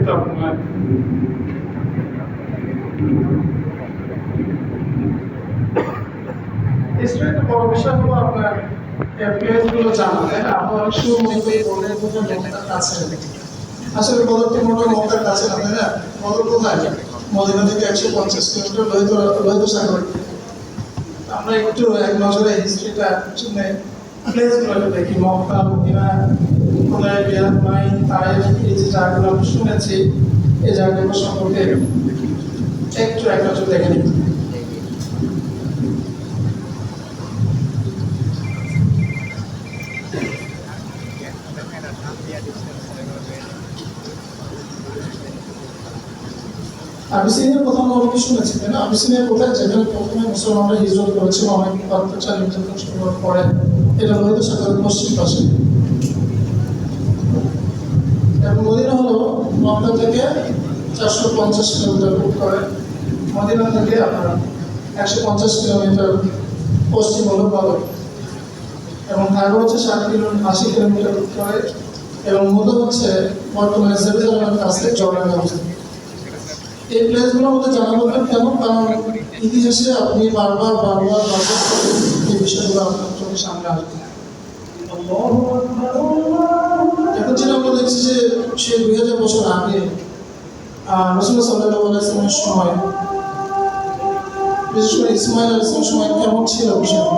কিন্তু আপনার স্টুডেন্টের বড় বিষয় হলো আপনার প্লেসগুলো জানা, তাই না? আমরা অনেক সময় মনে করি বোর্ডের মধ্যে মক্কার কাছে, আসলে বদরটি মোটর মক্কার কাছে না, তাই না? বদর কোথায়? মদিনা থেকে 150 কিলোমিটার লোহিত সাগর। আমরা একটু এক নজরে হিস্ট্রিটা শুনে প্লেসগুলো দেখি, মক্কা, মদিনা, হুদায়বিয়া, হুনাইন, তায়েফ, এই যে জায়গাগুলো আমরা শুনেছি, এই জায়গাগুলো সম্পর্কে একটু এক নজর দেখে নিই। আবিসিনিয়ার কথা আমরা অনেকে শুনেছি, তাই না? আবিসিনিয়া কোথায়? যেখানে প্রথমে মুসলমানরা হিজরত করেছিল অনেক অত্যাচার নির্যাতন শুরু হওয়ার পরে। এটা লোহিত সাগরের পশ্চিম পাশে। এবং মদিনা হলো মক্কা থেকে 450 কিলোমিটার দূর করে। মদিনা থেকে আপনার 150 কিলোমিটার পশ্চিম হলো বদর, এবং ঢাকা হচ্ছে 80 কিলোমিটার দূর করে, এবং মূলত হচ্ছে বর্তমানে জেরুজালেমের কাছে জর্ডানে অবস্থিত। এই প্লেসগুলোর মধ্যে জানা দরকার কেন? কারণ ইতিহাসে আপনি বারবার এই বিষয়গুলো আপনার চোখের সামনে আসবে। এখন যেটা আমরা দেখছি যে সে 2000 বছর আগে রাসূলুল্লাহ সাল্লাল্লাহু আলাইহি ওয়াসাল্লামের সময়, বিশেষ করে ইসমাঈল আলাইহিস সালামের সময় কেমন ছিল বিষয়টা।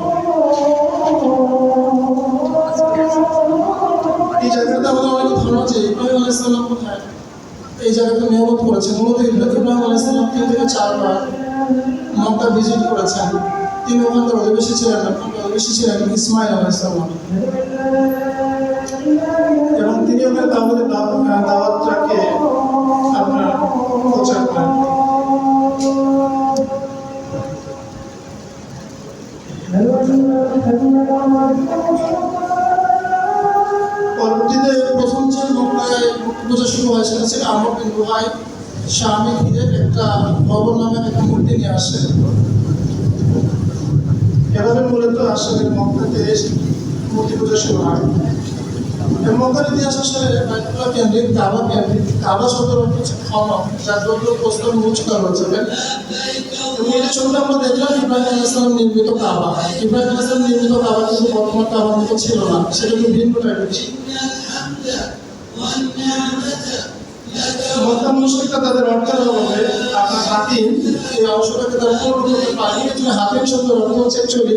এই জায়গাটা আমাদের অনেক ধারণা যে ইব্রাহিম আলাইহিস সালাম কোথায় এই জায়গাটা নিয়ামত করেছেন। মূলত ইব্রাহিম আলাইহিস সালাম 3 থেকে 4 বার মক্কা ভিজিট করেছেন। তিনি ওখানকার অধিবাসী ছিলেন না, অধিবাসী ছিলেন ইসমাঈল আলাইহিস সালাম, এবং তিনি ওখানে দাওয়াতটাকে আপনার প্রচার করেন। পরবর্তীতে প্রথম যে মক্কায় পূজা শুরু হয় সেটা ছিল আমর বিন লুহাই শামে ঘিরে একটা ভবন নামে একটা মূর্তি নিয়ে আসে। এভাবে মূলত আসলে মক্কাতে মূর্তি পূজা শুরু হয়। মক্কার ইতিহাস আসলে বাইতুল্লাহ কেন্দ্রিক, কাবা কেন্দ্রিক। কাবা শব্দের অর্থ হচ্ছে খনন, যার বদলে প্রস্তর উঁচু করা যাবে। এবং এই ছবিটা আমরা দেখলাম ইব্রাহিম আলাইহিস সালাম নির্মিত কাবা। ইব্রাহিম আলাইহিস সালাম নির্মিত কাবা কিন্তু বর্তমান কাবার মতো ছিল না, সেটা কিন্তু ভিন্ন টাইপের ছিল। মক্কা মুশরিকরা তাদের অর্থের অভাবে আপনার হাতিম, এই অংশটাকে তারা পূরণ করতে পারেনি। এই জন্য হাতিম শব্দের অর্থ হচ্ছে অ্যাকচুয়ালি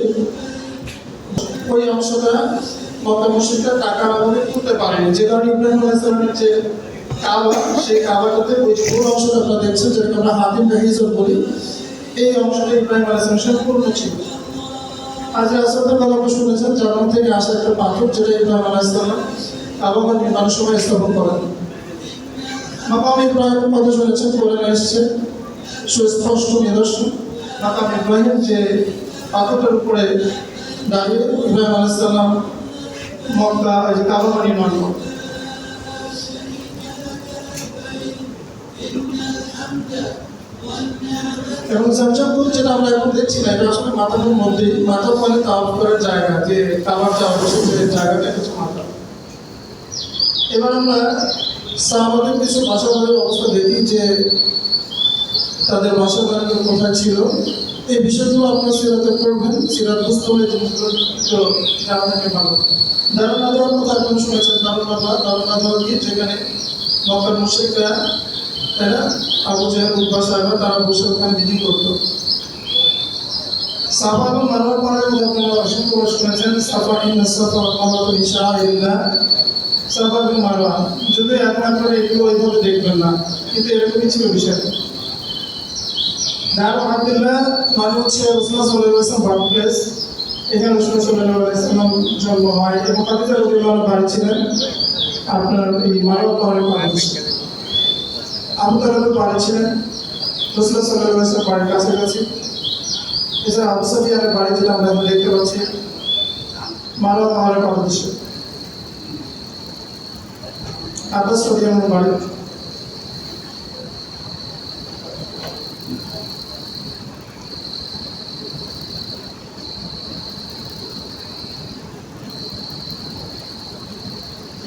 ওই অংশটা মক্কা মুশরিকরা টাকার অভাবে করতে পারেনি, যে কারণে ইব্রাহিম আলাইহিস সালামের যে কাবা, সেই কাবাটাতে ওই যে পুরো অংশটা আপনারা দেখছেন, যেটাকে আমরা হাতিম বা হিজর বলি, এই অংশটা ইব্রাহিম আলাইহিস সালামের পূর্ণ ছিল। আজ আসরের কথা আপনি শুনেছেন, জাপান থেকে আসা একটা পাথর, যেটা ইব্রাহিম আলাইহিস সালাম কাবা নির্মাণের সময় স্থাপন করেন। মাকাম ইব্রাহিমের কথা শুনেছেন, কোরআনে এসেছে সুস্পষ্ট নিদর্শন। মাকাম ইব্রাহিম যে পাথরটার উপরে দাঁড়িয়ে ইব্রাহিম আলাইহিস সালাম মক্কা যে কাবা নির্মাণ করেন। এবং জামজামপুর যেটা আমরা এখন দেখছি না, এটা আসলে মাথার মধ্যে, মাথা মানে তাওয়াফ করার জায়গা, যে কাবার যে অবস্থিত জায়গাটা হচ্ছে মাথা। এবার আমরা সাহাবাদের কিছু ভাষাবাদের অবস্থা দেখি, যে তাদের ভাষাবাদ কোথায় ছিল। এই বিষয়গুলো আপনার সিরাতে পড়বেন, সিরাত বুঝতে হলে জিনিসগুলো জানা থাকে ভালো। দারুন নাদওয়ার কথা আপনারা শুনেছেন, দারুন নাদওয়া কি? যেখানে মক্কার মুশরিকরা, তাই না, আবু জাহেল, উতবা সাহেবরা, তারা বসে ওখানে মিটিং করতো। সাফা এবং মারওয়ার পাহাড়ের মধ্যে আপনারা অসংখ্য শুনেছেন, সাফা ইন্না সাফা ওয়াল মারওয়াতা মিন শাআইরিল্লাহ। সাফা এবং মারওয়া, যদি এখন আপনারা এগুলো ওইভাবে দেখবেন না, কিন্তু এরকমই ছিল বিষয়টা। দারুল আব্দুল্লাহ মানে হচ্ছে রাসূলুল্লাহ সাল্লাল্লাহু আলাইহি ওয়াসাল্লাম বার্থ প্লেস। এখানে রাসূলুল্লাহ সাল্লাল্লাহু আলাইহি ওয়াসাল্লাম জন্ম হয়, এবং খাদিজা রাদিয়াল্লাহু আনহা বাড়ি ছিলেন আপনার এই মারওয়া পাহাড়ের পাশে। আবু তালেবের বাড়ি ছিলেন রাসূলুল্লাহ সাল্লাল্লাহু আলাইহি ওয়াসাল্লাম বাড়ির কাছাকাছি। এছাড়া আবু সুফিয়ানের বাড়ি, যেটা আমরা দেখতে পাচ্ছি মারওয়া পাহাড়ের পাদদেশে। আব্বাস রাদিয়াল্লাহু আনহুর বাড়ি।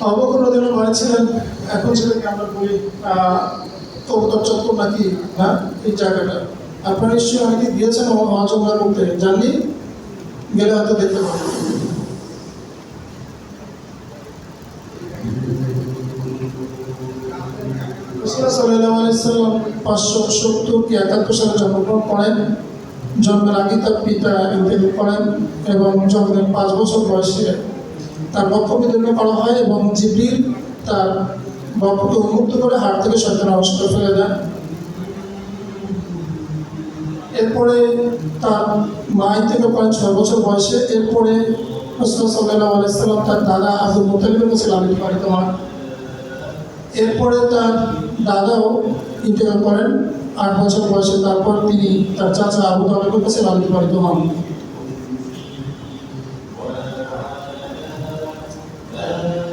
আবু বকর রাদিয়াল্লাহু আনহু বাড়ি ছিলেন এখন যেটাকে আমরা বলি কবুতর চত্বর নাকি না এই জায়গাটা, আপনারা নিশ্চয়ই অনেকে গিয়েছেন অজমরা করতে, জাননি গেলে হয়তো দেখতে পাবেন। রাসূলুল্লাহ সাল্লাল্লাহু আলাইহি ওয়াসাল্লাম 570 কি 71 সালে জন্মগ্রহণ করেন। জন্মের আগে তার পিতা ইন্তেকাল করেন এবং জন্মের 5 বছর বয়সে তার বক্ষ বিদীর্ণ করা হয় এবং জিবরিল তার বক্ষকে উন্মুক্ত করে হাড় থেকে শয়তানের অংশটা ফেলে দেন। এরপরে তার মা ইন্তেকাল করেন 6 বছর বয়সে। এরপরে রাসূলুল্লাহ সাল্লাল্লাহু আলাইহি ওয়াসাল্লাম তার দাদা আব্দুল মুত্তালিবের কাছে লালিত পালিত হন। এরপরে তার দাদাও ইন্তেকাল করেন 8 বছর বয়সে। তারপর তিনি তার চাচা আবু তালেবের কাছে লালিত পালিত হন।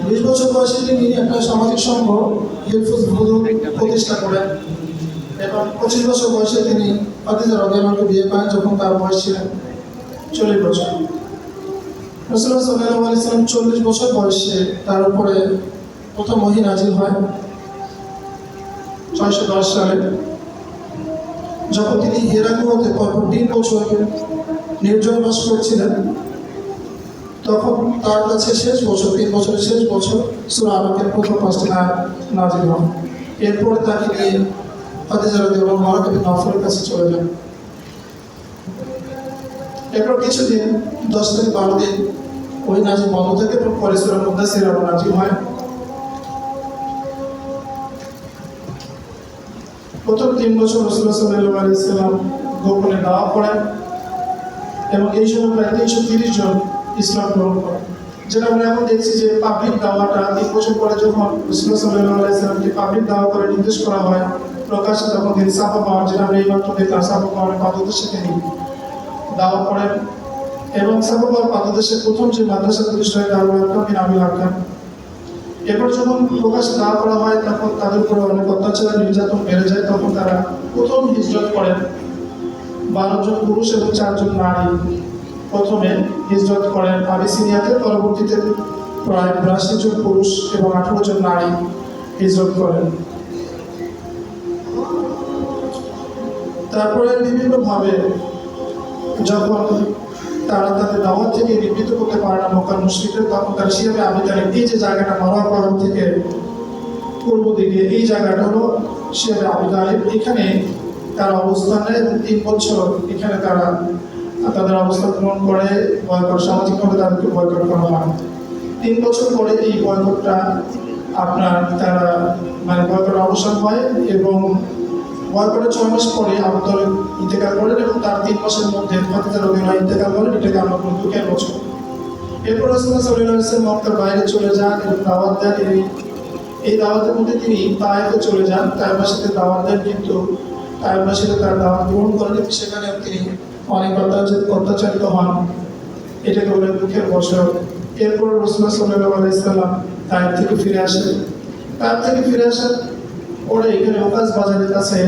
20 বছর বয়সে তিনি একটা সামাজিক সংঘ হিলফুজ বুজুর্গ প্রতিষ্ঠা করেন এবং 25 বছর বয়সে তিনি খাদিজা রাদিয়াল্লাহু আনহাকে বিয়ে করেন যখন তার বয়স ছিল 40 বছর। রাসূলুল্লাহ সাল্লাল্লাহু আলাইহি ওয়াসাল্লাম 40 বছর বয়সে তার উপরে প্রথম ওহী নাজিল হয় 610 সালে, যখন তিনি হিরা গুহাতে পরপর 3 বছর নির্জন বাস করছিলেন। তখন তার কাছে শেষ বছর 3 বছরের শেষ বছর সূরা আলাকের প্রথম 5টি আয়াত নাজিল হয়। এরপরে তাকে নিয়ে খাদিজা রাদিয়াল্লাহু আনহা ওয়ারাকা বিন নওফলের কাছে চলে যান। এরপর কিছুদিন 10 থেকে 12 দিন ওই নাজিল বন্ধ থেকে পরে সূরা মুদাসসির নাজিল হয়। প্রথম 3 বছর রাসূলুল্লাহ সাল্লাল্লাহু আলাইহি ওয়াসাল্লাম গোপনে দাওয়া করেন এবং এই সময় প্রায় 330 জন ইসলাম গ্রহণ করেন। যেটা আমরা এখন দেখছি যে পাবলিক দাওয়াটা 3 বছর পরে যখন রাসূলুল্লাহ সাল্লাল্লাহু আলাইহি ওয়াসাল্লামকে পাবলিক দাওয়া করে নির্দেশ করা হয় প্রকাশ্যে, তখন তিনি সাফা পাওয়ার, যেটা আমরা এইমাত্র দেখলাম, সাফা পাওয়ার পাদদেশে তিনি দাওয়া করেন এবং সাফা পাওয়ার পাদদেশে প্রথম যে মাদ্রাসা প্রতিষ্ঠা হয় দারুল আরকাম বিন আবিল আরকাম। এরপর যখন প্রকাশ্যে দাওয়া করা হয় তখন তাদের উপরে অনেক অত্যাচার নির্যাতন বেড়ে যায়। তখন তারা প্রথম হিজরত করেন। 12 জন পুরুষ এবং 4 জন নারী প্রথমে হিজরত করেন আবিসিনিয়াতে। পরবর্তীতে প্রায় 82 জন পুরুষ এবং 18 জন নারী হিজরত করেন। তারপরে বিভিন্নভাবে যখন তারা তাদের দাওয়াত থেকে নিবৃত্ত করতে পারে না মক্কার মুশরিকদের, তখন তারা শিয়াবে আবি তালিব, এই যে জায়গাটা মারওয়া পাহাড় থেকে পূর্ব দিকে, এই জায়গাটা হলো শিয়াবে আবি তালিব। এখানে তারা অবস্থান নেয় এবং 3 বছর এখানে তারা তাদের অবস্থান গ্রহণ করে বয়কট, সামাজিকভাবে তাদেরকে বয়কট করা হয়। 3 বছর পরে এই বয়কটটা তারা বয়কটের অবসান হয় এবং বয়কটের 6 মাস পরে আবু তালেব ইন্তেকাল করেন এবং তার 3 মাসের মধ্যে খাদিজা রাদিয়াল্লাহু আনহা ইন্তেকাল করেন। এটাকে আমরা বলি দুঃখের বছর। এরপর রাসূলুল্লাহ সাল্লাল্লাহু আলাইহি ওয়াসাল্লাম মক্কার বাইরে চলে যান এবং দাওয়াত দেন। এই দাওয়াতের মধ্যে তিনি তায়েফে চলে যান। তায়েফবাসীদের দাওয়াত দেন, কিন্তু তায়েফবাসীরা তার দাওয়াত গ্রহণ করেন। সেখানে তিনি অনেক অত্যাচারিত হন। এটাকে বলে দুঃখের বছর। এরপর রাসূলুল্লাহ সাল্লাল্লাহু আলাইহি ওয়াসাল্লাম তায়েফ থেকে ফিরে আসেন। তায়েফ থেকে ফিরে আসার পরে এখানে ওকাজ বাজারের কাছে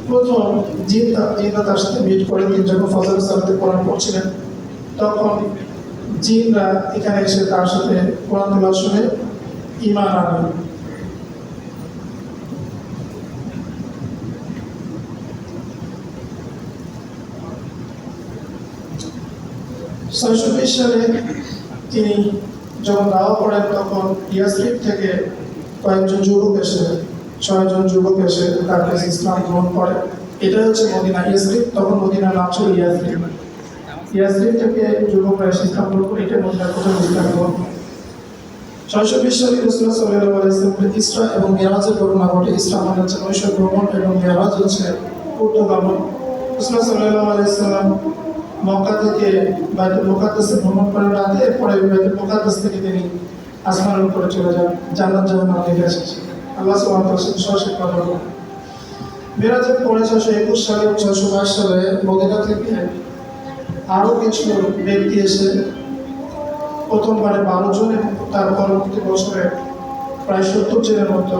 প্রথম জিনরা তার সাথে মিট করে। তিনি যখন ফজর সালাতে কোরআন পড়ছিলেন তখন জিনরা এখানে এসে তার সাথে কোরআন তেলাওয়াত শুনে ঈমান আনেন। সালে তিনি যখন দাওয়া করেন তখন ইয়াসরিব থেকে কয়েকজন যুবক এসে 6 জন যুবক এসে তার কাছে ইসলাম গ্রহণ করে। এটা হচ্ছে মদিনা। ইয়াসরিব তখন মদিনার নাম ছিল ইয়াসরিব। ইয়াসরিব থেকে যুবকরা এসে ইসলাম গ্রহণ করে। এটা মদিনার প্রথম ইসলাম গ্রহণ। 620 সালে রাসূলুল্লাহ সাল্লাল্লাহু আলাইহি ওয়াসাল্লামের ইসরা এবং মিরাজের ঘটনা ঘটে। ইসরা মানে হচ্ছে নৈশ ভ্রমণ এবং মিরাজ হচ্ছে ঊর্ধ্বগমন। রাসূলুল্লাহ সাল্লাল্লাহু আলাইহি ওয়াসাল্লাম মক্কা থেকে বাইতুল মুকাদ্দাসে ভ্রমণ করেন রাতে। এরপরে বাইতুল মুকাদ্দাস থেকে তিনি আসমানের উপরে চলে যান, জান্নাত জাহান্নাম দেখে এসেছেন। আল্লাহ সুবহানাহু ওয়া তাআলা সরাসরি কথা বলেন। মিরাজের পরে 621 সালে এবং 622 সালে মদিনা থেকে আরও কিছু ব্যক্তি এসে প্রথমবারে 12 জন এবং তার পরবর্তী বছরে প্রায় 70 জনের মতো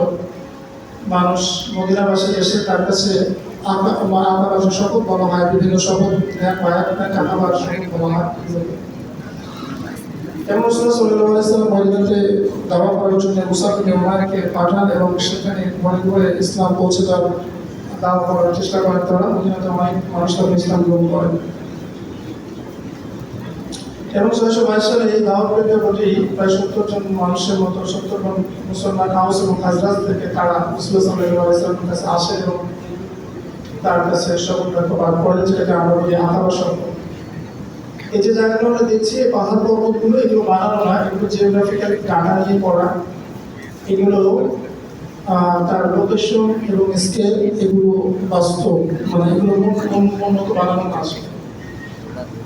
মানুষ মদিনাবাসী এসে তার কাছে আকাবার শপথ বলা হয়। বিভিন্ন শপথ আকাবার শপথ বলা হয়। এবং রাসূল সাল্লাল্লাহু আলাইহি ওয়াসাল্লাম মদিনাতে দাওয়াত করার জন্য মুসাব ইবনে উমারকে পাঠান এবং সেখানে ঘরে ঘরে ইসলাম পৌঁছে দেওয়ার দাওয়াত করার চেষ্টা করেন। তারা মদিনাতে অনেক মানুষ তখন ইসলাম গ্রহণ করেন এবং 622 সালে এই দাওয়াত প্রেক্ষাপটেই প্রায় 70 জন মানুষের মতো 70 জন মুসলমান আউস এবং খাজরাজ থেকে তারা রাসূল সাল্লাল্লাহু আলাইহি ওয়াসাল্লামের কাছে আসে এবং তার কাছে শপথ বাক্য পাঠ করেন, যেটাকে আমরা বলি আকাবা শপথ। এই যে জায়গাগুলো আমরা দেখছি, পাহাড় পর্বতগুলো এগুলো বানানো না, এগুলো জিওগ্রাফিক্যালি ডাটা নিয়ে পড়া। এগুলো তার লোকেশন এবং স্কেল এগুলো বাস্তব, মানে এগুলো উন্নত বানানো কাজ।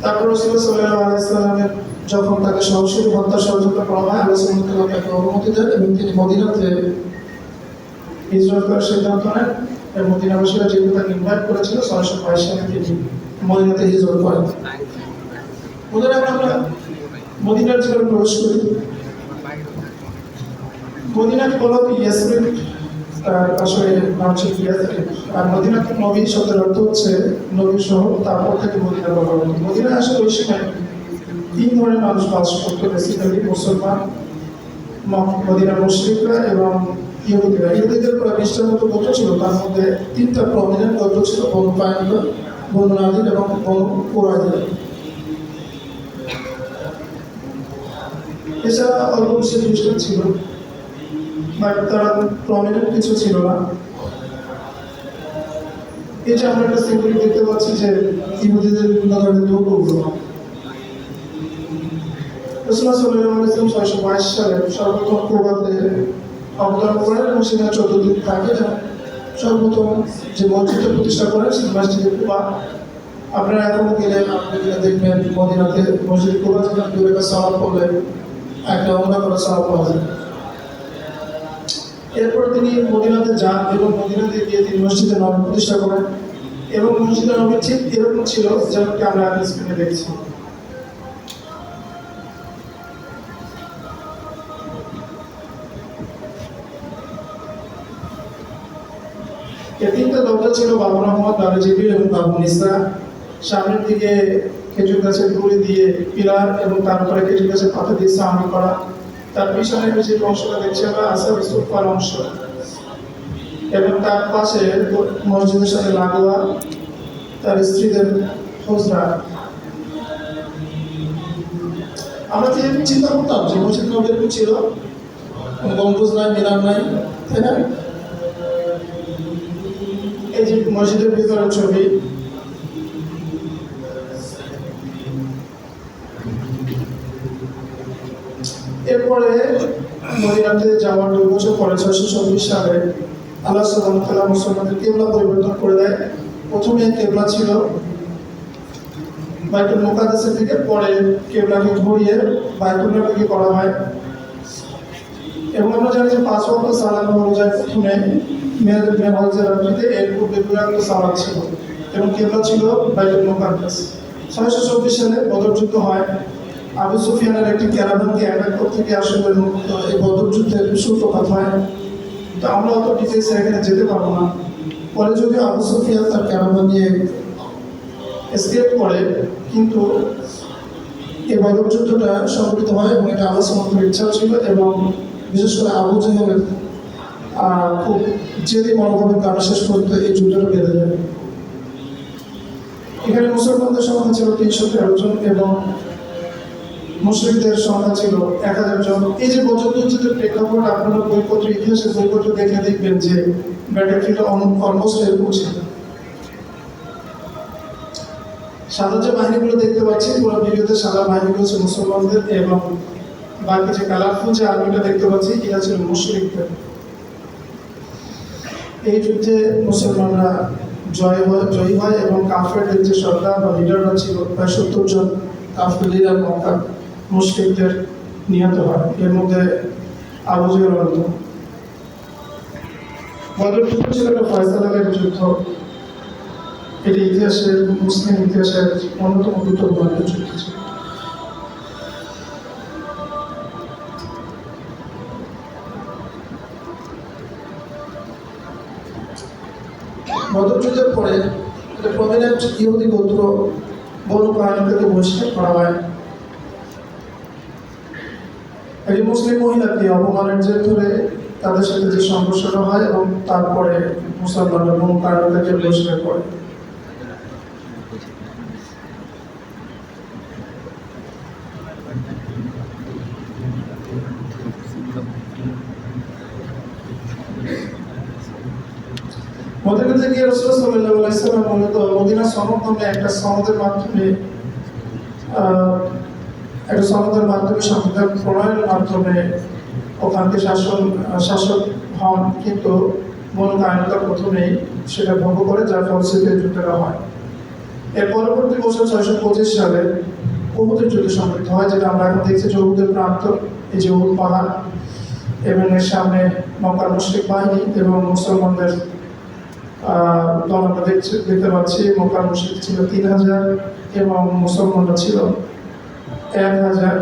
তারপর রাসূল সাল্লাল্লাহু আলাইহি ওয়াসাল্লামের যখন তাকে সরাসরি হত্যা ষড়যন্ত্র করা হয়, আল্লাহ সুবহানাহু ওয়া তাআলা তাকে অনুমতি দেন এবং তিনি মদিনাতে হিজরত করার সিদ্ধান্ত নেন। এবং মদিনাবাসীরা যেহেতু তাকে ইনভাইট করেছিল, 622 সালে তিনি মদিনাতে হিজরত করেন। আমরা মদিনার জীবনে প্রবেশ করি। মদিনাকে বলা হয় ইয়াসরিব, তার আসলে নাম হচ্ছে ইয়াসরিব। আর মদিনাকে নবী শব্দের অর্থ হচ্ছে নবীর শহর, তারপর থেকে মদিনা বলা হয়। মদিনায় আসলে ওই সময় 3 ধরনের মানুষ বাস করতো, বেসিক্যালি মুসলমান, মদিনার মুশরিকরা এবং ইহুদিরা। ইহুদিদের প্রায় 20টার মতো গোত্র ছিল, তার মধ্যে 3টা প্রমিনেন্ট গোত্র ছিল, বনু কায়নুকা, বনু নাদির এবং বনু কুরাইজা। এছাড়া অল্প কিছু খ্রিস্টান ছিল, বাট তারা প্রমিনেন্ট কিছু ছিল না। এটা আমরা একটা সিম্বল দেখতে পাচ্ছি যে ইহুদিদের বিভিন্ন ধরনের দুর্গগুলো। রাসূল সাল্লাল্লাহু আলাইহি ওয়াসাল্লাম 622 সালে সর্বপ্রথম কুবাতে অবতরণ করেন এবং সেখানে 14 দিন থাকেন এবং সর্বপ্রথম যে মসজিদটা প্রতিষ্ঠা করেন সেই মসজিদে কুবা। আপনারা এখনো গেলে দেখবেন মদিনাতে মসজিদ কুবা, যেখানে দূরে সালাত পড়লে একটা ওমরা করা সালাত পাওয়া যায়। এরপর তিনি মদিনাতে যান এবং মদিনাতে গিয়ে তিনি মসজিদে নববী প্রতিষ্ঠা করেন এবং মসজিদে নববী ঠিক এরকম ছিল যেমনটি আমরা আগে স্ক্রিনে দেখছি। এর 3টা দরজা ছিল, বাবু রহমত, বাবু জিবরিল এবং বাবু নিসা। সামনের দিকে খেজুর গাছের গুঁড়ি দিয়ে পিলার এবং তার উপরে খেজুর গাছের পাতা দিয়ে সামনে করা। তার পিছনে যে অংশটা দেখছি আমরা আসার সুফার অংশ এবং তার পাশে মসজিদের সাথে লাগোয়া তার স্ত্রীদের হুজরা। আমরা কি চিন্তা করতাম যে মসজিদ নববী ছিল, গম্বুজ নাই, মিনার নাই, তাই না? এই যে মসজিদের ভিতরের ছবি, এরপরে মদিনাতে যাওয়ার 2 বছর পরে 626 সালে আল্লাহ সুবহানাহু ওয়া তাআলা মুসলমানদের কিবলা পরিবর্তন করে দেয়। প্রথমে কিবলা ছিল বাইতুল মুকাদ্দাসের দিকে, পরে কিবলাকে ঘুরিয়ে বাইতুল্লাহর দিকে করা হয়। এবং আমরা জানি যে 5 ওয়াক্ত সালাত অনুযায়ী প্রথমে মেরাজের রাত্রিতে এর পূর্বে 2 ওয়াক্ত সালাত ছিল এবং কিবলা ছিল বাইতুল মুকাদ্দাস। 624 সালে বদর যুদ্ধ হয়। আবু সুফিয়ানের একটি ক্যারাভানকে অ্যাটাক করতে গিয়ে আসলে এই বদর যুদ্ধের সূত্রপাত হয়। তো আমরা অত ডিটেলসে এখানে যেতে পারবো না। পরে যদিও আবু সুফিয়ান তার ক্যারাভান নিয়ে এসকেপ করে, কিন্তু এই বদর যুদ্ধটা সংঘটিত হয় এবং এটা আল্লাহ সুবহানাহু ওয়া তাআলার ইচ্ছা ছিল এবং বিশেষ করে আবু জাহেলের খুব জেদি মনোভাবের কারণে শেষ পর্যন্ত এই যুদ্ধটা বেঁধে যায়। এখানে মুসলমানদের সংখ্যা ছিল 313 জন এবং মুশরিকদের সংখ্যা ছিল 1000 জন। এই যে বদর যুদ্ধের প্রেক্ষাপট আপনারা বইপত্র, ইতিহাসের বইপত্র দেখে দেখবেন যে ব্যাটলফিল্ড অলমোস্ট এরকম ছিল। সাদা যে বাহিনীগুলো দেখতে পাচ্ছি, পুরো ভিডিওতে সাদা বাহিনীগুলো হচ্ছে মুসলমানদের এবং বাকি যে কালারফুল যে আর্মিটা দেখতে পাচ্ছি এটা ছিল মুশরিকদের। এই যুদ্ধে মুসলমানরা জয়ী হয় এবং কাফেরদের যে সর্দার বা লিডাররা ছিল প্রায় 70 জন কাফের লিডার মক্কার মুশরিকদের নিহত হয়। এর মধ্যে আবু জেহেল অন্যতম। বদর যুদ্ধ ছিল একটা ফয়সালার যুদ্ধ। এটি ইতিহাসের, মুসলিম ইতিহাসের অন্যতম গুরুত্বপূর্ণ যুদ্ধ ছিল। বদর যুদ্ধের পরে একটা প্রমিনেন্ট ইহুদি গোত্র বনু কায়নুকাকে বহিষ্কার করা হয়। এই মুসলিম মহিলাকে অপমানের জের ধরে তাদের সাথে যে সংঘর্ষটা হয় এবং তারপরে মুসলমানরা বহু কারণকে বহিষ্কার করে। মদিনাতে গিয়ে রাসূল সাল্লাল্লাহু আলাইহি ওয়াসাল্লাম মূলত মদিনা সনদ নামে একটা সনদের মাধ্যমে সংবিধান প্রণয়নের মাধ্যমে ওখানকে শাসক হন, কিন্তু মূল আইনটা প্রথমেই সেটা ভঙ্গ করে, যার ফলশ্রুতিতে যুদ্ধটা হয়। এর পরবর্তী বছর 625 সালে উহুদের যুদ্ধ সংঘটিত হয়, যেটা আমরা এখন দেখছি যে উহুদের প্রান্ত, এই যে উহুদ পাহাড় এবং এর সামনে মক্কার মুশরিক বাহিনী এবং মুসলমানদের দল আমরা দেখতে পাচ্ছি। মক্কার মুশরিক ছিল 3000 এবং মুসলমানরা ছিল 1000।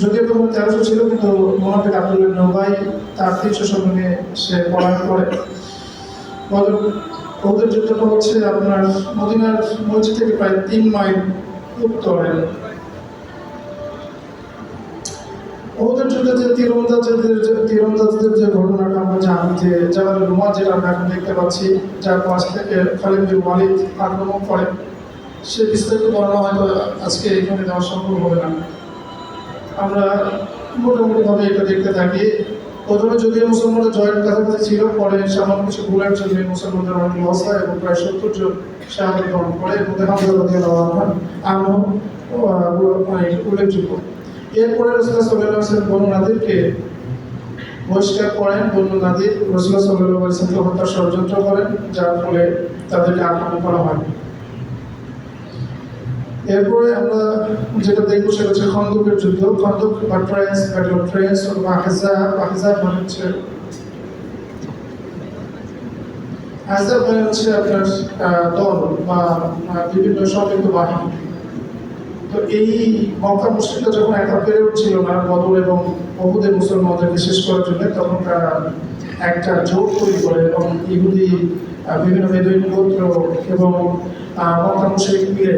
যদিও প্রথমে 1300 ছিল, কিন্তু মুনাফিক আব্দুল্লাহ ইবনে উবাই তার 300 সৈন্য নিয়ে সে পলায়ন করে। উহুদের যুদ্ধটা হচ্ছে আপনার মদিনার মসজিদ থেকে প্রায় 3 মাইল উত্তরে। উহুদের যুদ্ধে যে তীরন্দাজদের যে ঘটনাটা আমরা জানি, যে জাবাল রুমা যেটা আমরা এখন দেখতে পাচ্ছি, যার পাশ থেকে খালিদ বিন ওয়ালিদ আক্রমণ করে, সে বিস্তারিত বর্ণনা হয়তো আজকে এখানে দেওয়া সম্ভব হবে না। আমরা মোটামুটিভাবে এটা দেখতে থাকি। প্রথমে যদিও মুসলমানদের জয়ের কাছাকাছি ছিল, পরে সামান্য কিছু ভুলের জন্য মুসলমানদের অনেক লস হয় এবং প্রায় 70 জন শাহাদাত বরণ করে, এবং হামজা রাদিয়াল্লাহু আনহু উল্লেখযোগ্য। এরপরে রাসূলুল্লাহ সাল্লাল্লাহু আলাইহি ওয়াসাল্লাম বনু নাদিরকে বহিষ্কার করেন। বনু নাদির রাসূলুল্লাহ সাল্লাল্লাহু আলাইহি ওয়াসাল্লামকে হত্যার ষড়যন্ত্র করেন, যার ফলে তাদেরকে আক্রমণ করা হয়। এরপরে আমরা যেটা দেখবো সেটা হচ্ছে খন্দকের যুদ্ধ। খন্দক বা ট্রেন্স, ব্যাটল অফ ট্রেন্স অথবা আহজাব মানে হচ্ছে আপনার দল বা বিভিন্ন সম্মিলিত বাহিনী। তো এই মক্কা মুশরিকরা যখন একা পেরে উঠছিল না বদর এবং উহুদের মুসলমানদেরকে শেষ করার জন্য, তখন তারা একটা জোট তৈরি করে এবং ইহুদি বিভিন্ন বেদুইন গোত্র এবং মক্কা মুশরিক মিলে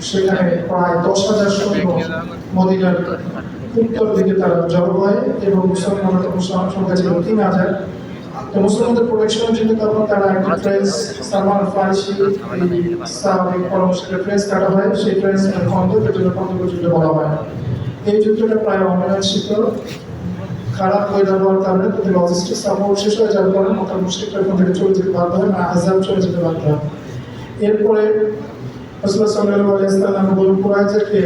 সেখানে প্রায় 10,000 সৈন্য মদিনার উত্তর দিকে তারা জড়ো হয় এবং মুসলমানদের সংখ্যা ছিল 3000। তো মুসলমানদের প্রোটেকশনের জন্য তখন তারা একটা ট্রেন্স, সালমান ফারসি সাহাবিক পরামর্শে ট্রেন্স কাটা হয়। সেই ট্রেন্স খন্দকের জন্য খন্দকের যুদ্ধ বলা হয়। এই যুদ্ধটা প্রায় অমীমাংসিত, খারাপ ওয়েদার হওয়ার কারণে লজিস্টিক সাপোর্ট শেষ হয়ে যাওয়ার পরে মক্কার মুশরিকরা এখান থেকে চলে যেতে বাধ্য হয়, আহজাব চলে যেতে বাধ্য হয়। এরপরে রাসূলুল্লাহ সাল্লাল্লাহু আলাইহি ওয়াসাল্লাম বনু কুরাইজাকে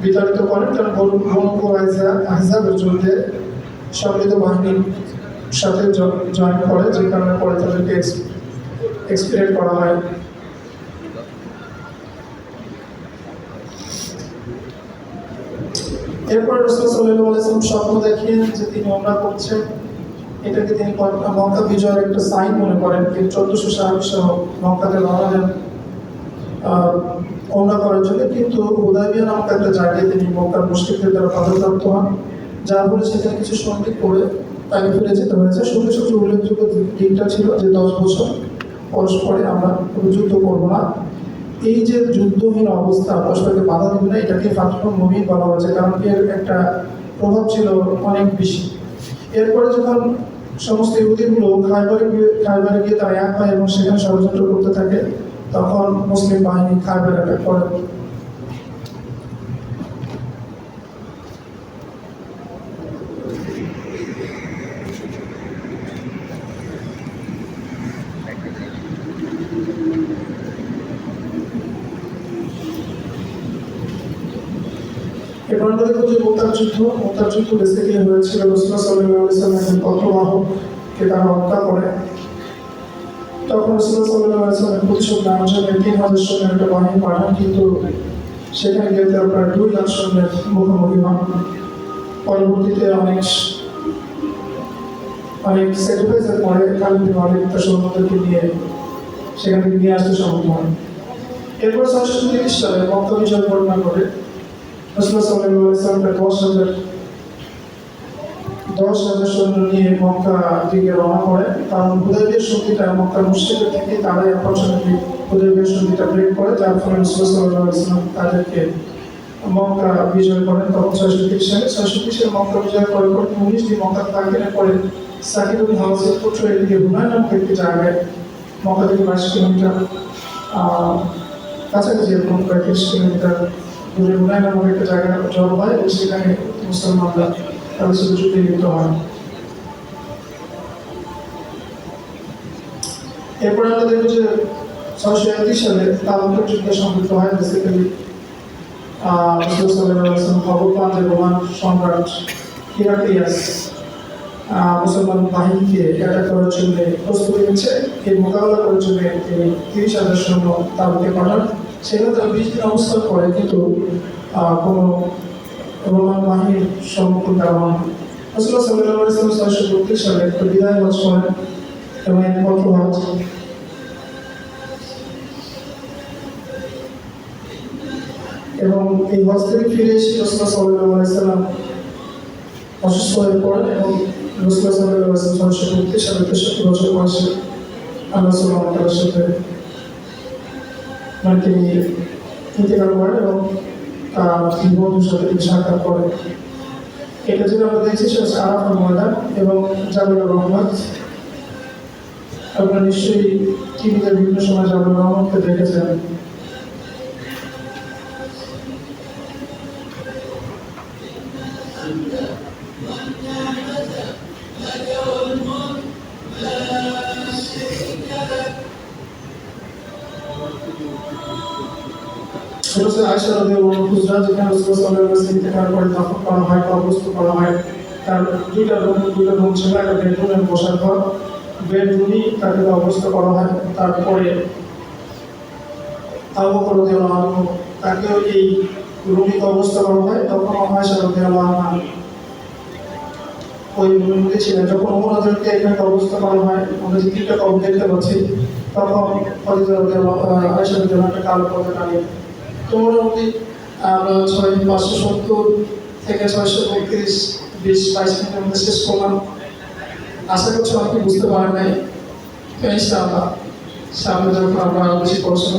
বিতাড়িত করেন, কারণ বনু কুরাইজা আহজাবের যুদ্ধে সম্মিলিত বাহিনীর সাথে জয়েন করে, যে কারণে পরে তাদেরকে এক্সপিরিয়েন্স করা হয়। এরপরে রাসূলুল্লাহ সাল্লাল্লাহু আলাইহি ওয়াসাল্লাম স্বপ্ন দেখেন যে তিনি ওমরা করছেন। এটাকে তিনি মক্কা বিজয়ের একটা সাইন মনে করেন। কিন্তু 1400 সাহাবী সহ মক্কাতে রওনা দেন ওমরা করার জন্য, কিন্তু হুদায়বিয়া নামক একটা জায়গায় তিনি মক্কার মুশরিকদের দ্বারা বাধাপ্রাপ্ত হন, যার ফলে সেখানে কিছু সঙ্গী করে তাকে ফিরে যেতে হয়েছে। সবচেয়ে উল্লেখযোগ্য দিকটা ছিল যে 10 বছর পরস্পরে আমরা কোনো যুদ্ধ করবো না। এই যে যুদ্ধহীন অবস্থা, পরস্পরকে বাধা দিবে না, এটাকে ফাতহুল মুবিন বলা হয়েছে, কারণ এর একটা প্রভাব ছিল অনেক বেশি। এরপরে যখন সমস্ত ইহুদিগুলো খায়বারে গিয়ে তারা এক হয় এবং সেখানে ষড়যন্ত্র করতে থাকে, তখন মুসলিম বাহিনী খায়বার অ্যাটাক করে। এবার আমরা দেখব যে মুতার যুদ্ধ বেসিক্যালি হয়েছিল রাসূলুল্লাহ সাল্লাল্লাহু আলাইহি ওয়াসাল্লামের পত্রবাহককে তারা হত্যা করে। তখন রাসূলুল্লাহ সাল্লাল্লাহু আলাইহি ওয়াসাল্লাম প্রতিশোধ নেওয়ার জন্য 3000 সৈন্যের একটা বাহিনী পাঠান, কিন্তু সেখানে গিয়ে তারা প্রায় 2 লাখ সৈন্যের মুখোমুখি হন। পরবর্তীতে অনেক স্যাক্রিফাইসের পরে খালিদ বিন ওয়ালিদ তার সৈন্যদেরকে নিয়ে সেখান থেকে নিয়ে আসতে সক্ষম হন। এরপর 630 সালে মক্কা বিজয় বর্ণনা করে রাসূলুল্লাহ সাল্লাল্লাহু আলাইহি ওয়াসাল্লাম 10,000 সৈন্য নিয়ে মক্কা দিকে রওনা করে, কারণ হুদায়বিয়ার সন্ধিটা মক্কার মুশরিকদের থেকে তারাই অপরচুনিটি হুদায়বিয়ার সন্ধিটা ব্রেক করে, যার ফলে রাসূলুল্লাহ সাল্লাল্লাহু আলাইহি ওয়াসাল্লাম তাদেরকে মক্কা বিজয় করেন, তখন 630 সালে 630 সালে মক্কা বিজয় করার পর 19 দিন মক্কা থাকেন। পরে সাকিব বিন হাওয়াজের পুত্র এদিকে হুনাইন নামক একটি জায়গায় মক্কা থেকে 22 কিলোমিটার কাছাকাছি, এরকম 35 কিলোমিটার দূরে হুনাইন নামক একটা জায়গায় জড়ো হয় এবং সেখানে মুসলমানরা তাদের সাথে যুদ্ধে লিপ্ত হয়। এরপরে আমরা দেখব যে 631 সালে তাবুকের যুদ্ধে সংঘটিত হয়। বেসিক্যালি রাসূল সাল্লাল্লাহু আলাইহি ওয়াসাল্লাম খবর পান যে রোমান সম্রাট হিরাক্লিয়াস মুসলমান বাহিনীকে অ্যাটাক করার জন্য প্রস্তুতি নিচ্ছে। এই মোকাবেলা করার জন্য তিনি 30,000 সৈন্য তাবুকে পাঠান। সেখানে তারা 20 দিন অবস্থান করে, কিন্তু কোনো রোমান বাহিনীর সম্মুখীন তারা হন। রাসূলুল্লাহ সাল্লাল্লাহু আলাইহি ওয়াসাল্লাম 632 সালে একটা বিদায় হজ করেন এবং এক পত্র হজ। এবং এই হজ থেকে ফিরে এসে রাসূলুল্লাহ সাল্লাল্লাহু আলাইহি ওয়াসাল্লাম অসুস্থ হয়ে পড়েন এবং রাসূলুল্লাহ সাল্লাল্লাহু আলাইহি ওয়াসাল্লাম 632 সালে 63 বছর বয়সে আল্লাহ সুবহানাহু ওয়া তাআলার সাথে তিনি ইন্তেকাল করেন এবং বন্ধুর সাথে তিনি সাক্ষাৎ করেন। এটা যেটা আমরা দেখছি সেটা হচ্ছে আরাফার ময়দান এবং জাবালুর রহমত। আপনারা নিশ্চয়ই টিভিতে বিভিন্ন সময় জাবালুর রহমতকে দেখেছেন। আয়েশা রাদিয়াল্লাহু আনহা হুজরা যেখানে রাসূলুল্লাহ সাল্লাল্লাহু আলাইহি ওয়াসাল্লাম ইন্তেকাল করে দাফন করা হয়, কবরস্থ করা হয়, তার দুইটা রুম ছিল, একটা বেডরুম এবং বসার ঘর। বেডরুমই তাকে অবস্থা করা হয়। তারপরে আবু বকর রাদিয়াল্লাহু আনহু তাকেও এই রুমে অবস্থা করা হয়। তখন আয়েশা রাদিয়াল্লাহু আনহা ওই রুমে ছিলেন। যখন ওমর রাদিয়াল্লাহু আনহুকে এখানে অবস্থা করা হয়, আমরা যে তিনটা কবর দেখতে পাচ্ছি, তখন খাদিজা রাদিয়াল্লাহু আয়েশা রাদিয়াল্লাহু আনহা কালো পর্দা টানিয়ে। তো মোটামুটি আমরা 570 থেকে 632 20-22 মিনিটের মধ্যে শেষ করলাম। আশা করছি অনেকে বুঝতে পারেন নাই। ইনশাআল্লাহ সামনে যখন আমরা বেশি পড়াশোনা